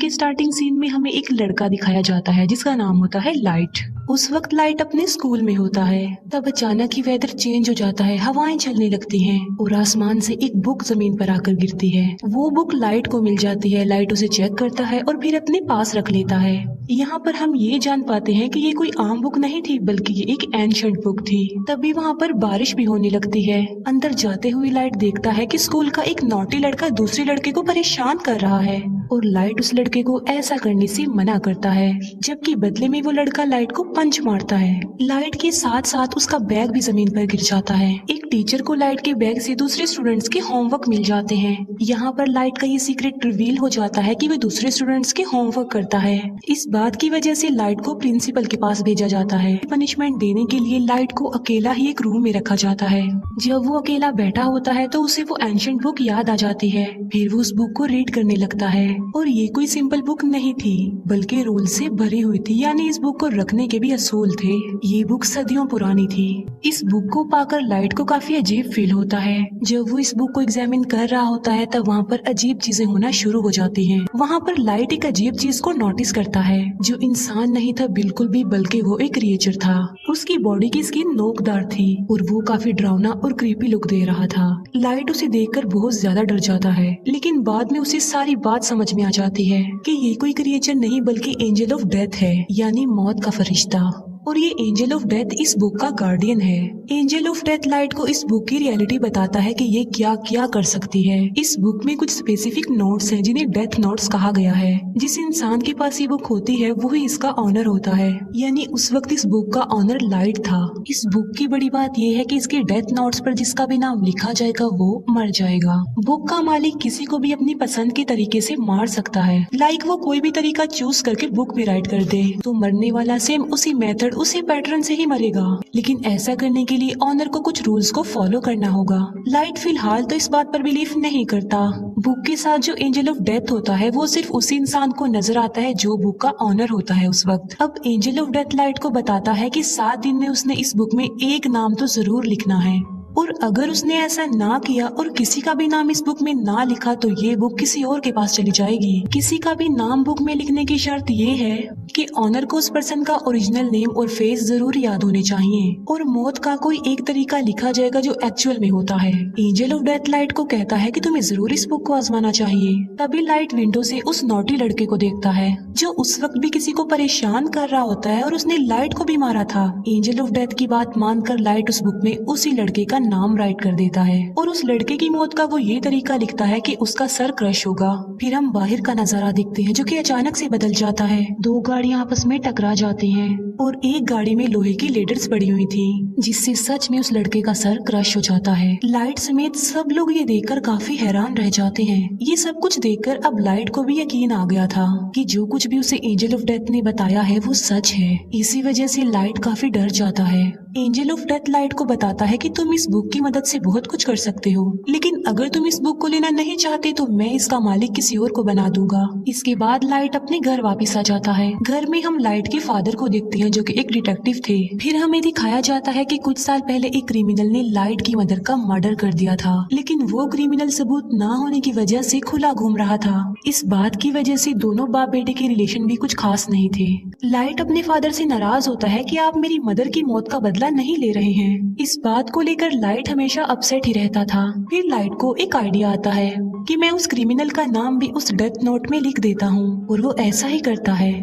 के starting scene में हमें एक लड़का दिखाया जाता है जिसका नाम होता है लाइट। उस वक्त लाइट अपने स्कूल में होता है। तब अचानक ही वेदर चेंज हो जाता है, हवाएं चलने लगती हैं और आसमान से एक बुक जमीन पर आकर गिरती है। वो बुक लाइट को मिल जाती है। लाइट उसे चेक करता है और फिर अपने पास रख लेता है। यहाँ पर हम ये जान पाते हैं कि ये कोई आम बुक नहीं थी, बल्कि ये एक एंशिएंट बुक थी। तभी वहाँ पर बारिश भी होने लगती है। अंदर जाते हुए लाइट देखता है कि स्कूल का एक नॉटी लड़का दूसरे लड़के को परेशान कर रहा है और लाइट उस लड़के को ऐसा करने से मना करता है, जबकि बदले में वो लड़का लाइट को पंच मारता है। लाइट के साथ साथ उसका बैग भी जमीन पर गिर जाता है। एक टीचर को लाइट के बैग से दूसरे स्टूडेंट्स के होमवर्क मिल जाते हैं। यहाँ पर लाइट का ये सीक्रेट रिवील हो जाता है कि वो दूसरे स्टूडेंट्स के होमवर्क करता है। इस बात की वजह से लाइट को प्रिंसिपल के पास भेजा जाता है। पनिशमेंट देने के लिए लाइट को अकेला ही एक रूम में रखा जाता है। जब वो अकेला बैठा होता है तो उसे वो एंशिएंट बुक याद आ जाती है। फिर वो उस बुक को रीड करने लगता है और ये कोई सिंपल बुक नहीं थी, बल्कि रूल से भरी हुई थी। यानी इस बुक को रखने के भी असूल थे। ये बुक सदियों पुरानी थी। इस बुक को पाकर लाइट को काफी अजीब फील होता है। जब वो इस बुक को एग्जामिन कर रहा होता है तब वहाँ पर अजीब चीजें होना शुरू हो जाती हैं। वहाँ पर लाइट एक अजीब चीज को नोटिस करता है जो इंसान नहीं था बिल्कुल भी, बल्कि वो एक क्रिएचर था। उसकी बॉडी की स्किन नोकदार थी और वो काफी डरावना और क्रीपी लुक दे रहा था। लाइट उसे देखकर बहुत ज्यादा डर जाता है, लेकिन बाद में उसे सारी बात समझ में आ जाती है कि ये कोई क्रिएचर नहीं बल्कि एंजल ऑफ डेथ है, यानी मौत का फरिश्ता। और ये एंजल ऑफ डेथ इस बुक का गार्डियन है। एंजल ऑफ डेथ लाइट को इस बुक की रियलिटी बताता है कि ये क्या क्या कर सकती है। इस बुक में कुछ स्पेसिफिक नोट्स हैं जिन्हें डेथ नोट्स कहा गया है। जिस इंसान के पास ये बुक होती है वो ही इसका ऑनर होता है, यानी उस वक्त इस बुक का ऑनर लाइट था। इस बुक की बड़ी बात ये है कि इसके डेथ नोट्स पर जिसका भी नाम लिखा जाएगा वो मर जाएगा। बुक का मालिक किसी को भी अपनी पसंद के तरीके से मार सकता है। लाइक वो कोई भी तरीका चूज करके बुक में राइट कर दे तो मरने वाला सेम उसी मेथड उसी पैटर्न से ही मरेगा। लेकिन ऐसा करने के लिए ऑनर को कुछ रूल्स को फॉलो करना होगा। लाइट फिलहाल तो इस बात पर बिलीव नहीं करता। बुक के साथ जो एंजल ऑफ डेथ होता है वो सिर्फ उसी इंसान को नजर आता है जो बुक का ऑनर होता है उस वक्त। अब एंजल ऑफ डेथ लाइट को बताता है कि 7 दिन में उसने इस बुक में एक नाम तो जरूर लिखना है, और अगर उसने ऐसा ना किया और किसी का भी नाम इस बुक में ना लिखा तो ये बुक किसी और के पास चली जाएगी। किसी का भी नाम बुक में लिखने की शर्त ये है कि ऑनर को उस पर्सन का ओरिजिनल नेम और फेस जरूर याद होने चाहिए, और मौत का कोई एक तरीका लिखा जाएगा जो एक्चुअल में होता है। एंजल ऑफ डेथ लाइट को कहता है कि तुम्हें जरूर इस बुक को आजमाना चाहिए। तभी लाइट विंडो से उस नॉटी लड़के को देखता है जो उस वक्त भी किसी को परेशान कर रहा होता है और उसने लाइट को भी मारा था। एंजल ऑफ डेथ की बात मानकर लाइट उस बुक में उसी लड़के का नाम राइट कर देता है और उस लड़के की मौत का वो ये तरीका लिखता है कि उसका सर क्रश होगा। फिर हम बाहर का नजारा देखते हैं जो कि अचानक से बदल जाता है। 2 गाड़ियां आपस में टकरा जाती हैं और एक गाड़ी में लोहे की लेडर्स पड़ी हुई थी, जिससे सच में उस लड़के का सर क्रश हो जाता है। लाइट समेत सब लोग ये देखकर काफी हैरान रह जाते हैं। ये सब कुछ देखकर अब लाइट को भी यकीन आ गया था कि जो कुछ भी उसे एंजल ऑफ डेथ ने बताया है वो सच है। इसी वजह से लाइट काफी डर जाता है। एंजल ऑफ डेथ लाइट को बताता है कि तुम इस बुक की मदद से बहुत कुछ कर सकते हो, लेकिन अगर तुम इस बुक को लेना नहीं चाहते तो मैं इसका मालिक किसी और को बना दूंगा। इसके बाद लाइट अपने घर वापस आ जाता है। घर में हम लाइट के फादर को देखते हैं जो कि एक डिटेक्टिव थे। फिर हमें दिखाया जाता है कि कुछ साल पहले एक क्रिमिनल ने लाइट की मदर का मर्डर कर दिया था, लेकिन वो क्रिमिनल सबूत ना होने की वजह से खुला घूम रहा था। इस बात की वजह से दोनों बाप बेटे के रिलेशन भी कुछ खास नहीं थे। लाइट अपने फादर से नाराज होता है कि आप मेरी मदर की मौत का बदला नहीं ले रहे हैं। इस बात को लेकर लाइट हमेशा अपसेट ही रहता था। फिर लाइट को एक आइडिया आता है कि मैं उस क्रिमिनल का नाम भी उस डेथ नोट में लिख देता हूँ, और वो ऐसा ही करता है।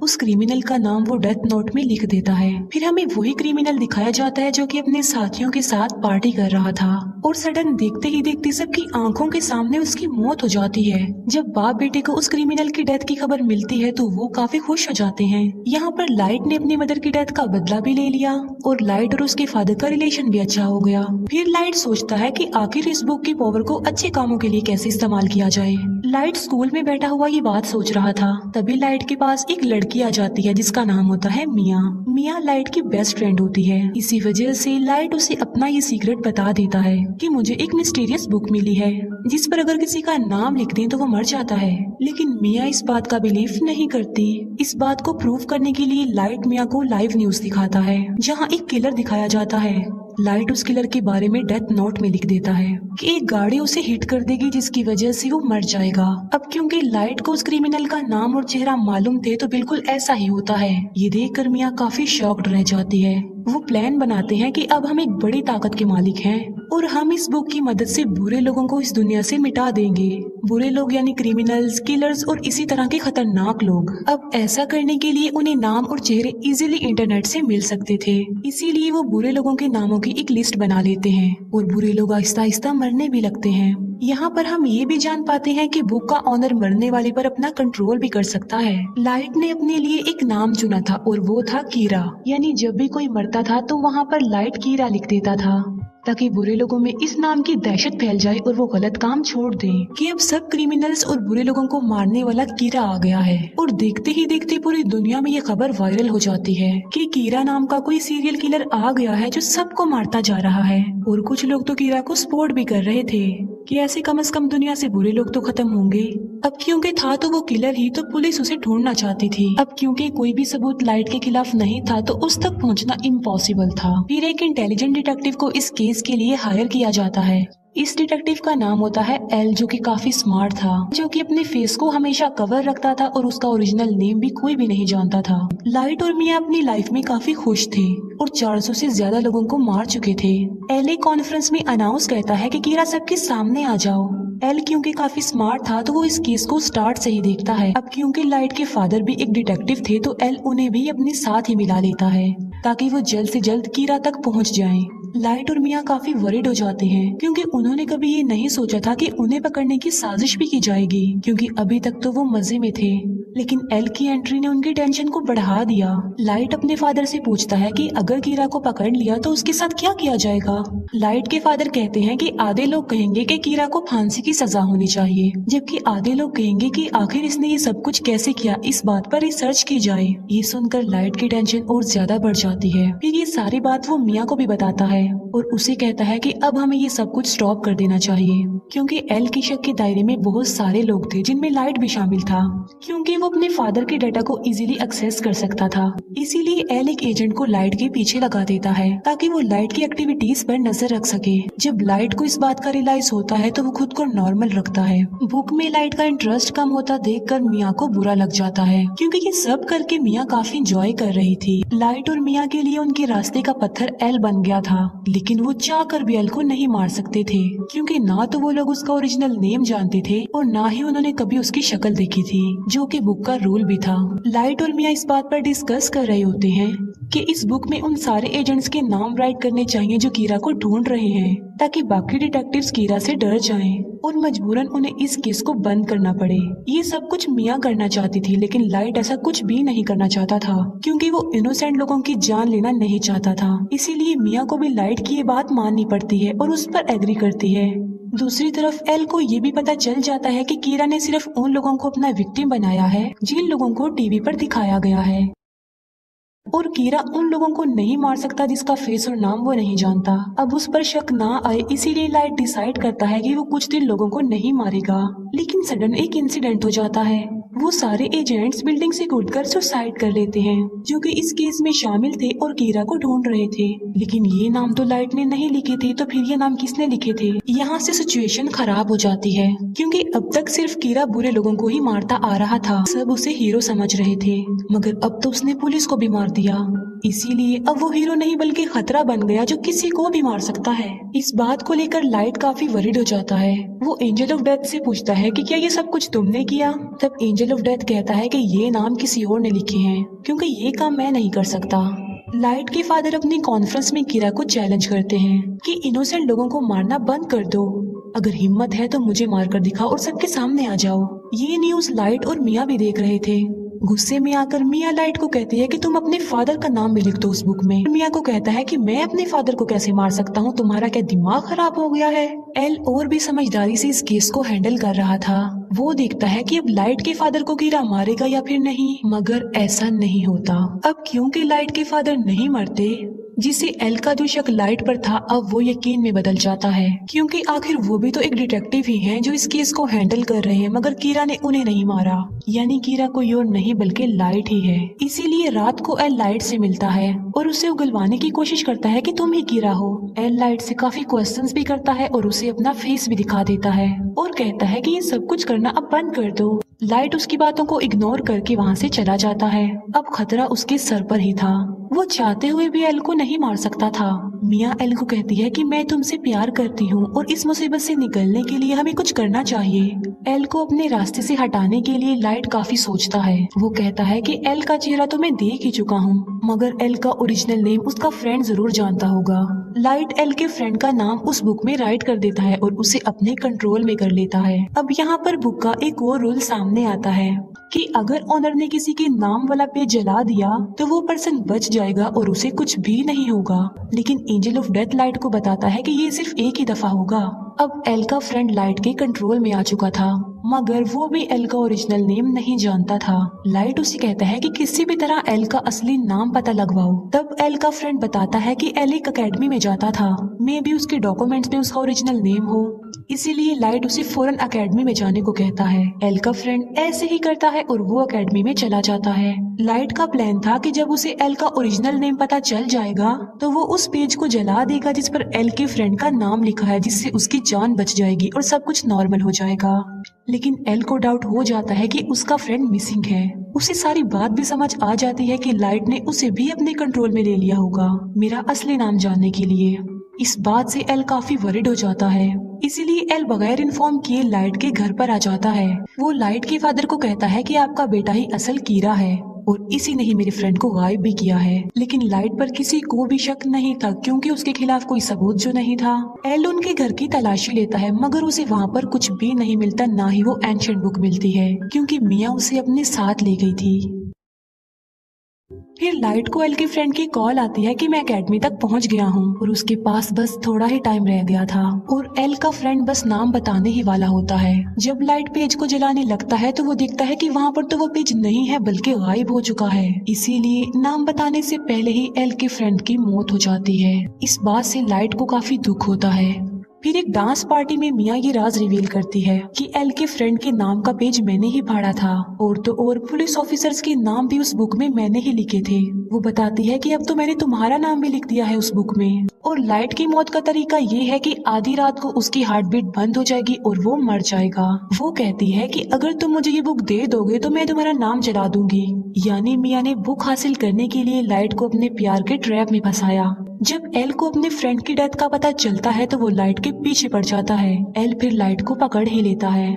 उस क्रिमिनल का नाम वो डेथ नोट में लिख देता है। फिर हमें वही क्रिमिनल दिखाया जाता है जो कि अपने साथियों के साथ पार्टी कर रहा था, और सडन देखते ही देखते सबकी आंखों के सामने उसकी मौत हो जाती है। जब बाप बेटे को उस क्रिमिनल की डेथ की खबर मिलती है तो वो काफी खुश हो जाते हैं। यहाँ पर लाइट ने अपनी मदर की डेथ का बदला भी ले लिया और लाइट और उसके फादर का रिलेशन भी अच्छा हो गया। फिर लाइट सोचता है कि आखिर इस बुक की पावर को अच्छे कामों के लिए कैसे इस्तेमाल किया जाए। लाइट स्कूल में बैठा हुआ ये बात सोच रहा था। तभी लाइट के पास एक लड़की आ जाती है जिसका नाम होता है मिया। मिया लाइट की बेस्ट फ्रेंड होती है। इसी वजह से लाइट उसे अपना ये सीक्रेट बता देता है। कि मुझे एक मिस्टीरियस बुक मिली है जिस पर अगर किसी का नाम लिख दें तो वो मर जाता है। लेकिन मिया इस बात का बिलीव नहीं करती। इस बात को प्रूव करने के लिए लाइट मिया को लाइव न्यूज दिखाता है जहाँ एक किलर दिखाया जाता है। लाइट उस किलर के बारे में डेथ नोट में लिख देता है कि एक गाड़ी उसे हिट कर देगी जिसकी वजह से वो मर जाएगा। अब क्योंकि लाइट को उस क्रिमिनल का नाम और चेहरा मालूम थे तो बिल्कुल ऐसा ही होता है। ये देखकर मिया काफी शॉक्ड रह जाती है। वो प्लान बनाते हैं कि अब हम एक बड़ी ताकत के मालिक हैं और हम इस बुक की मदद से बुरे लोगों को इस दुनिया से मिटा देंगे। बुरे लोग यानी क्रिमिनल्स, किलर्स और इसी तरह के खतरनाक लोग। अब ऐसा करने के लिए उन्हें नाम और चेहरे इजीली इंटरनेट से मिल सकते थे, इसीलिए वो बुरे लोगों के नामों की एक लिस्ट बना लेते हैं और बुरे लोग आहिस्ता आहिस्ता मरने भी लगते हैं। यहाँ पर हम ये भी जान पाते हैं कि बुक का ऑनर मरने वाले पर अपना कंट्रोल भी कर सकता है। लाइट ने अपने लिए एक नाम चुना था और वो था कीरा, यानी जब भी कोई मरता था तो वहाँ पर लाइट कीरा लिख देता था ताकि बुरे लोगों में इस नाम की दहशत फैल जाए और वो गलत काम छोड़ दें कि अब सब क्रिमिनल्स और बुरे लोगों को मारने वाला कीरा आ गया है। और देखते ही देखते पूरी दुनिया में ये खबर वायरल हो जाती है कि कीरा नाम का कोई सीरियल किलर आ गया है जो सबको मारता जा रहा है। और कुछ लोग तो कीरा को सपोर्ट भी कर रहे थे कि ऐसे कम से कम दुनिया से बुरे लोग तो खत्म होंगे। अब क्योंकि था तो वो किलर ही, तो पुलिस उसे ढूंढना चाहती थी। अब क्योंकि कोई भी सबूत लाइट के खिलाफ नहीं था तो उस तक पहुंचना इम्पॉसिबल था। फिर एक इंटेलिजेंट डिटेक्टिव को इस केस के लिए हायर किया जाता है। इस डिटेक्टिव का नाम होता है एल, जो कि काफी स्मार्ट था, जो कि अपने फेस को हमेशा कवर रखता था और उसका ओरिजिनल नेम भी कोई भी नहीं जानता था। लाइट और मिया अपनी लाइफ में काफी खुश थे और 400 से ज्यादा लोगों को मार चुके थे। एल एक कॉन्फ्रेंस में अनाउंस करता है कि कीरा सबके सामने आ जाओ। एल क्योंकि काफी स्मार्ट था तो वो इस केस को स्टार्ट से ही देखता है। अब क्योंकि लाइट के फादर भी एक डिटेक्टिव थे तो एल उन्हें भी अपने साथ ही मिला लेता है ताकि वो जल्द से जल्द कीरा तक पहुंच जाएं। लाइट और मिया काफी वरीड हो जाते हैं क्योंकि उन्होंने कभी ये नहीं सोचा था कि उन्हें पकड़ने की साजिश भी की जाएगी, क्योंकि अभी तक तो वो मजे में थे। लेकिन एल की एंट्री ने उनकी टेंशन को बढ़ा दिया। लाइट अपने फादर से पूछता है कि अगर कीरा को पकड़ लिया तो उसके साथ क्या किया जाएगा। लाइट के फादर कहते हैं कि आधे लोग कहेंगे कि कीरा को फांसी की सजा होनी चाहिए, जबकि आधे लोग कहेंगे कि आखिर इसने ये सब कुछ कैसे किया, इस बात पर रिसर्च की जाए। ये सुनकर लाइट की टेंशन और ज्यादा बढ़ जाती है। फिर ये सारी बात वो मिया को भी बताता है और उसे कहता है कि अब हमें ये सब कुछ स्टॉप कर देना चाहिए, क्योंकि एल के शक के दायरे में बहुत सारे लोग थे जिनमें लाइट भी शामिल था, क्योंकि वो अपने फादर के डाटा को इजीली एक्सेस कर सकता था। इसीलिए एल एक एजेंट को लाइट के पीछे लगा देता है ताकि वो लाइट की एक्टिविटीज पर नजर रख सके। जब लाइट को इस बात का रियलाइज होता है तो वो खुद को नॉर्मल रखता है। बुक में लाइट का इंटरेस्ट कम होता देखकर मिया को बुरा लग जाता है, क्योंकि ये सब करके मिया काफी इंजॉय कर रही थी। लाइट और मिया के लिए उनके रास्ते का पत्थर एल बन गया था, लेकिन वो चाह कर भी एल को नहीं मार सकते थे, क्योंकि ना तो वो लोग उसका ओरिजिनल नेम जानते थे और ना ही उन्होंने कभी उसकी शक्ल देखी थी, जो कि बुक का रूल भी था। लाइट और मिया इस बात पर डिस्कस कर रहे होते हैं कि इस बुक में उन सारे एजेंट्स के नाम राइट करने चाहिए जो कीरा को ढूंढ रहे हैं, ताकि बाकी डिटेक्टिव्स कीरा से डर जाएं और मजबूरन उन्हें इस केस को बंद करना पड़े। ये सब कुछ मिया करना चाहती थी, लेकिन लाइट ऐसा कुछ भी नहीं करना चाहता था, क्योंकि वो इनोसेंट लोगों की जान लेना नहीं चाहता था। इसीलिए मिया को भी लाइट की ये बात माननी पड़ती है और उस पर एग्री करती है। दूसरी तरफ एल को ये भी पता चल जाता है कि कीरा ने सिर्फ उन लोगों को अपना विक्टिम बनाया है जिन लोगों को टीवी पर दिखाया गया है, और कीरा उन लोगों को नहीं मार सकता जिसका फेस और नाम वो नहीं जानता। अब उस पर शक ना आए इसीलिए लाइट डिसाइड करता है कि वो कुछ दिन लोगों को नहीं मारेगा। लेकिन सडन एक इंसिडेंट हो जाता है। वो सारे एजेंट्स बिल्डिंग से कूदकर सुसाइड कर लेते हैं, जो कि इस केस में शामिल थे और कीरा को ढूंढ रहे थे। लेकिन ये नाम तो लाइट ने नहीं लिखे थे, तो फिर ये नाम किसने लिखे थे? यहाँ से सिचुएशन खराब हो जाती है, क्योंकि अब तक सिर्फ कीरा बुरे लोगों को ही मारता आ रहा था। सब उसे हीरो समझ रहे थे, मगर अब तो उसने पुलिस को भी मार दिया। इसीलिए अब वो हीरो नहीं बल्कि खतरा बन गया जो किसी को भी मार सकता है। इस बात को लेकर लाइट काफी वरीड हो जाता है। वो एंजल ऑफ डेथ से पूछता है कि क्या ये सब कुछ तुमने किया? तब एंजल ऑफ डेथ कहता है कि ये नाम किसी और ने लिखे हैं, क्योंकि ये काम मैं नहीं कर सकता। लाइट के फादर अपनी कॉन्फ्रेंस में कीरा को चैलेंज करते हैं कि इनोसेंट लोगों को मारना बंद कर दो। अगर हिम्मत है तो मुझे मारकर दिखाओ और सबके सामने आ जाओ। ये न्यूज लाइट और मिया भी देख रहे थे। गुस्से में आकर मिया लाइट को कहती है कि तुम अपने फादर का नाम भी लिख दो उस बुक में। मिया को कहता है कि मैं अपने फादर को कैसे मार सकता हूँ, तुम्हारा क्या दिमाग खराब हो गया है? एल और भी समझदारी से इस केस को हैंडल कर रहा था। वो देखता है कि अब लाइट के फादर को कीरा मारेगा या फिर नहीं, मगर ऐसा नहीं होता। अब क्योंकि लाइट के फादर नहीं मरते, जिससे एल का जो शक लाइट पर था अब वो यकीन में बदल जाता है, क्योंकि आखिर वो भी तो एक डिटेक्टिव ही हैं जो इस केस को हैंडल कर रहे हैं, मगर कीरा ने उन्हें नहीं मारा। यानी कीरा कोई और नहीं बल्कि लाइट ही है। इसीलिए रात को एल लाइट से मिलता है और उसे उगलवाने की कोशिश करता है कि तुम ही कीरा हो। एल लाइट से काफी क्वेश्चंस भी करता है और उसे अपना फेस भी दिखा देता है और कहता है कि ये सब कुछ करना अब बंद कर दो। लाइट उसकी बातों को इग्नोर करके वहाँ से चला जाता है। अब खतरा उसके सर पर ही था। वो चाहते हुए भी एल को नहीं मार सकता था। मिया एल को कहती है कि मैं तुमसे प्यार करती हूँ और इस मुसीबत से निकलने के लिए हमें कुछ करना चाहिए। एल को अपने रास्ते से हटाने के लिए लाइट काफी सोचता है। वो कहता है कि एल का चेहरा तो मैं देख ही चुका हूँ, मगर एल का ओरिजिनल नेम उसका फ्रेंड जरूर जानता होगा। लाइट एल के फ्रेंड का नाम उस बुक में राइट कर देता है और उसे अपने कंट्रोल में कर लेता है। अब यहाँ पर बुक का एक और रूल सामने आता है कि अगर ओनर ने किसी के नाम वाला पेज जला दिया तो वो पर्सन बच जाएगा और उसे कुछ भी नहीं होगा। लेकिन एंजल ऑफ डेथ लाइट को बताता है कि ये सिर्फ एक ही दफा होगा। अब एल का फ्रेंड लाइट के कंट्रोल में आ चुका था, मगर वो भी एल का ओरिजिनल नेम नहीं जानता था। लाइट उसे कहता है कि किसी भी तरह एल का असली नाम पता लगवाओ। तब एल का फ्रेंड बताता है कि एल एक अकेडमी में जाता था, मे भी उसके डॉक्यूमेंट्स में उसका ओरिजिनल नेम हो, इसीलिए लाइट उसे फौरन अकेडमी में जाने को कहता है। एल का फ्रेंड ऐसे ही करता है और वो अकेडमी में चला जाता है। लाइट का प्लान था कि जब उसे एल का ओरिजिनल नेम पता चल जाएगा तो वो उस पेज को जला देगा जिस पर एल के फ्रेंड का नाम लिखा है, जिससे उसकी जान बच जाएगी और सब कुछ नॉर्मल हो जाएगा। लेकिन एल को डाउट हो जाता है कि उसका फ्रेंड मिसिंग है। उसे सारी बात भी समझ आ जाती है कि लाइट ने उसे भी अपने कंट्रोल में ले लिया होगा मेरा असली नाम जानने के लिए। इस बात से एल काफी वरिड हो जाता है, इसीलिए एल बगैर इन्फॉर्म किए लाइट के घर पर आ जाता है। वो लाइट के फादर को कहता है कि आपका बेटा ही असल कीरा है और इसी ने ही मेरे फ्रेंड को गायब भी किया है। लेकिन लाइट पर किसी को भी शक नहीं था, क्योंकि उसके खिलाफ कोई सबूत जो नहीं था। एल उनके घर की तलाशी लेता है, मगर उसे वहाँ पर कुछ भी नहीं मिलता, ना ही वो एंशिएंट बुक मिलती है, क्योंकि मिया उसे अपने साथ ले गई थी। फिर लाइट को एल के फ्रेंड की कॉल आती है कि मैं एकेडमी तक पहुंच गया हूं और उसके पास बस थोड़ा ही टाइम रह गया था और एल का फ्रेंड बस नाम बताने ही वाला होता है। जब लाइट पेज को जलाने लगता है तो वो देखता है कि वहाँ पर तो वो पेज नहीं है बल्कि गायब हो चुका है। इसीलिए नाम बताने से पहले ही एल के फ्रेंड की मौत हो जाती है। इस बात से लाइट को काफी दुख होता है। फिर एक डांस पार्टी में मिया ये राज रिवील करती है कि एल के फ्रेंड के नाम का पेज मैंने ही फाड़ा था और तो और पुलिस ऑफिसर्स के नाम भी उस बुक में मैंने ही लिखे थे। वो बताती है कि अब तो मैंने तुम्हारा नाम भी लिख दिया है उस बुक में। और लाइट की मौत का तरीका ये है कि आधी रात को उसकी हार्ट बीट बंद हो जाएगी और वो मर जाएगा। वो कहती है कि अगर तुम मुझे ये बुक दे दोगे तो मैं तुम्हारा नाम जला दूंगी। यानी मिया ने बुक हासिल करने के लिए लाइट को अपने प्यार के ट्रैप में फंसाया। जब एल को अपने फ्रेंड की डेथ का पता चलता है तो वो लाइट के पीछे पड़ जाता है। एल फिर लाइट को पकड़ ही लेता है,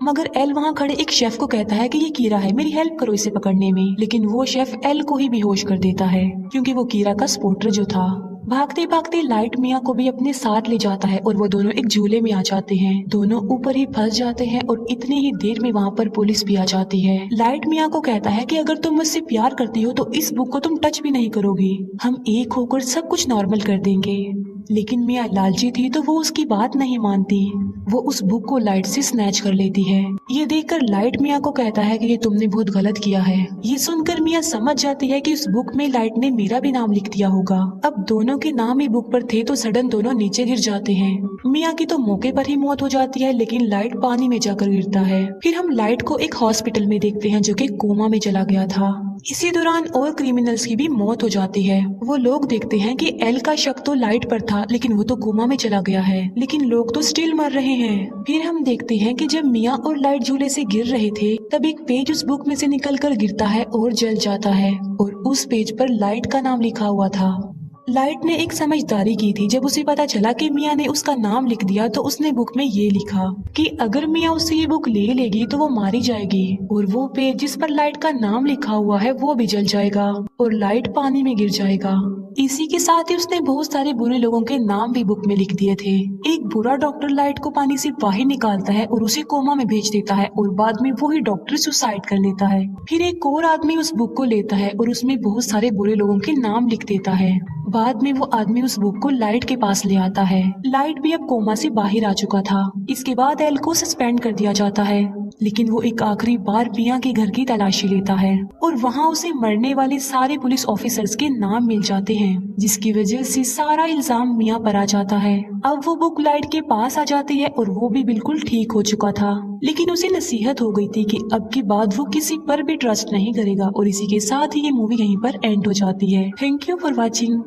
मगर एल वहाँ खड़े एक शेफ को कहता है कि ये कीरा है, मेरी हेल्प करो इसे पकड़ने में। लेकिन वो शेफ एल को ही बेहोश कर देता है, क्योंकि वो कीरा का सपोर्टर जो था। भागते भागते लाइट मिया को भी अपने साथ ले जाता है और वो दोनों एक झूले में आ जाते हैं। दोनों ऊपर ही फंस जाते हैं और इतनी ही देर में वहाँ पर पुलिस भी आ जाती है। लाइट मिया को कहता है कि अगर तुम मुझसे प्यार करती हो तो इस बुक को तुम टच भी नहीं करोगी, हम एक होकर सब कुछ नॉर्मल कर देंगे। लेकिन मिया लालची थी तो वो उसकी बात नहीं मानती। वो उस बुक को लाइट से स्नैच कर लेती है। ये देखकर लाइट मिया को कहता है कि ये तुमने बहुत गलत किया है। ये सुनकर मिया समझ जाती है कि उस बुक में लाइट ने मेरा भी नाम लिख दिया होगा। अब दोनों के नाम ही बुक पर थे तो सडन दोनों नीचे गिर जाते हैं। मिया की तो मौके पर ही मौत हो जाती है, लेकिन लाइट पानी में जाकर गिरता है। फिर हम लाइट को एक हॉस्पिटल में देखते हैं जो कि कोमा में चला गया था। इसी दौरान और क्रिमिनल्स की भी मौत हो जाती है। वो लोग देखते हैं कि एल का शक तो लाइट पर था, लेकिन वो तो कोमा में चला गया है, लेकिन लोग तो स्टिल मर रहे हैं। फिर हम देखते हैं कि जब मिया और लाइट झूले से गिर रहे थे तब एक पेज उस बुक में से निकलकर गिरता है और जल जाता है और उस पेज पर लाइट का नाम लिखा हुआ था। लाइट ने एक समझदारी की थी। जब उसे पता चला कि मिया ने उसका नाम लिख दिया तो उसने बुक में ये लिखा कि अगर मिया उससे ये बुक ले लेगी तो वो मारी जाएगी और वो पेज जिस पर लाइट का नाम लिखा हुआ है वो भी जल जाएगा और लाइट पानी में गिर जाएगा। इसी के साथ ही उसने बहुत सारे बुरे लोगों के नाम भी बुक में लिख दिए थे। एक बुरा डॉक्टर लाइट को पानी से बाहर निकालता है और उसे कोमा में भेज देता है और बाद में वही डॉक्टर सुसाइड कर लेता है। फिर एक और आदमी उस बुक को लेता है और उसमें बहुत सारे बुरे लोगों के नाम लिख देता है। बाद में वो आदमी उस बुक को लाइट के पास ले आता है। लाइट भी अब कोमा से बाहर आ चुका था। इसके बाद एल को सस्पेंड कर दिया जाता है, लेकिन वो एक आखिरी बार पिया के घर की तलाशी लेता है और वहाँ उसे मरने वाले सारे पुलिस ऑफिसर्स के नाम मिल जाते हैं, जिसकी वजह से सारा इल्जाम मिया पर आ जाता है। अब वो बुक लाइट के पास आ जाती है और वो भी बिल्कुल ठीक हो चुका था, लेकिन उसे नसीहत हो गई थी कि अब की बाद वो किसी पर भी ट्रस्ट नहीं करेगा। और इसी के साथ ही ये मूवी यहीं पर एंड हो जाती है। Thank you for watching.